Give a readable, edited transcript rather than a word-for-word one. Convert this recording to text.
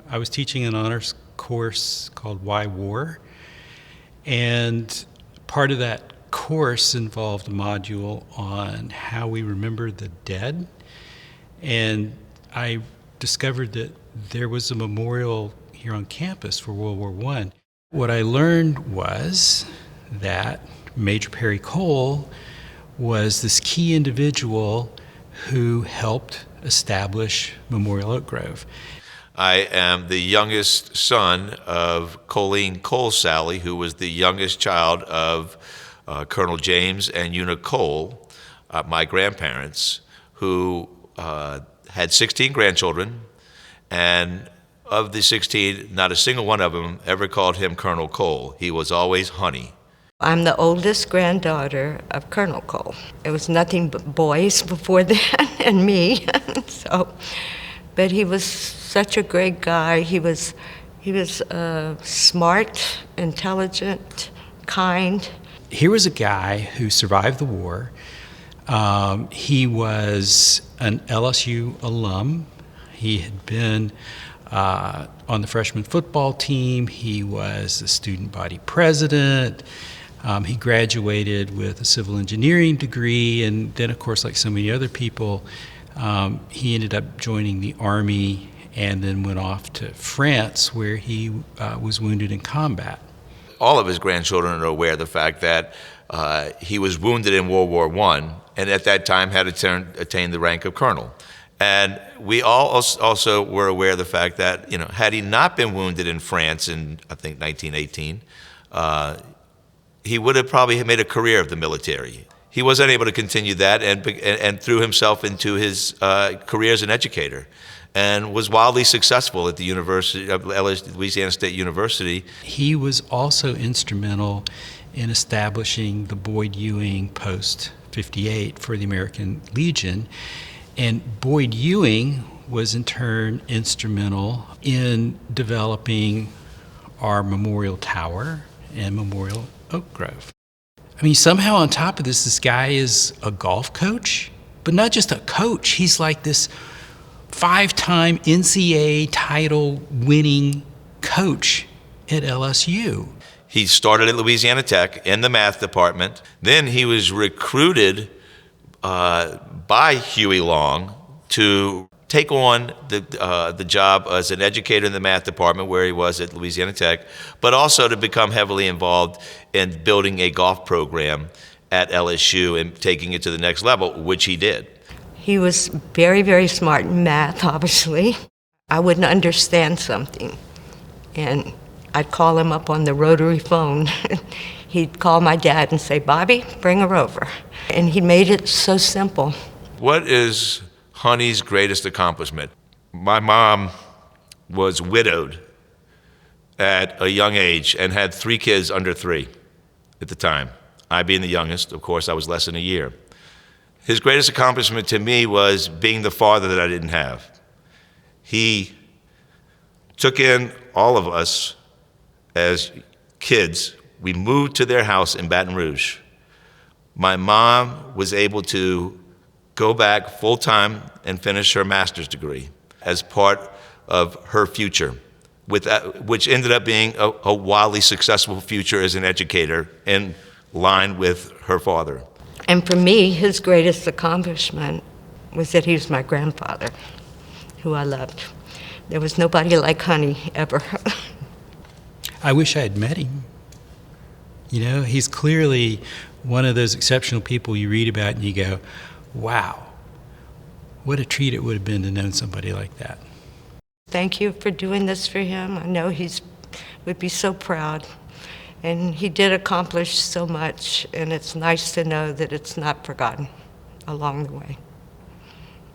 I was teaching an honors course called Why War, and part of that course involved a module on how we remember the dead, and I discovered that there was a memorial here on campus for World War I. What I learned was that Major Perry Cole was this key individual who helped establish Memorial Oak Grove. I am the youngest son of Colleen Cole Sally, who was the youngest child of Colonel James and Una Cole, my grandparents, who had 16 grandchildren, and of the 16, not a single one of them ever called him Colonel Cole. He was always Honey. I'm the oldest granddaughter of Colonel Cole. It was nothing but boys before that and me. But he was such a great guy. He was smart, intelligent, kind. Here was a guy who survived the war. He was an LSU alum. He had been on the freshman football team. He was the student body president. He graduated with a civil engineering degree, and then, of course, like so many other people, he ended up joining the Army and then went off to France, where he was wounded in combat. All of his grandchildren are aware of the fact that he was wounded in World War I, and at that time had attained the rank of colonel. And we all also were aware of the fact that, had he not been wounded in France in, I think, 1918, he would have probably made a career of the military. He wasn't able to continue that and threw himself into his career as an educator, and was wildly successful at the University of Louisiana State University. He was also instrumental in establishing the Boyd Ewing Post 58 for the American Legion. And Boyd Ewing was in turn instrumental in developing our Memorial Tower and Memorial Oak Grove. I mean, somehow on top of this guy is a golf coach, but not just a coach. He's like this 5-time NCAA title winning coach at LSU. He started at Louisiana Tech in the math department. Then he was recruited by Huey Long to take on the job as an educator in the math department, where he was at Louisiana Tech, but also to become heavily involved in building a golf program at LSU and taking it to the next level, which he did. He was very, very smart in math, obviously. I wouldn't understand something, and I'd call him up on the rotary phone. He'd call my dad and say, "Bobby, bring her over." And he made it so simple. What is Honey's greatest accomplishment? My mom was widowed at a young age and had 3 kids under 3 at the time. I being the youngest, of course, I was less than a year. His greatest accomplishment to me was being the father that I didn't have. He took in all of us as kids. We moved to their house in Baton Rouge. My mom was able to go back full-time and finish her master's degree as part of her future, which ended up being a wildly successful future as an educator in line with her father. And for me, his greatest accomplishment was that he was my grandfather, who I loved. There was nobody like Honey ever. I wish I had met him. He's clearly one of those exceptional people you read about and you go, wow, what a treat it would have been to know somebody like that. Thank you for doing this for him. I know would be so proud. And he did accomplish so much, and it's nice to know that it's not forgotten along the way.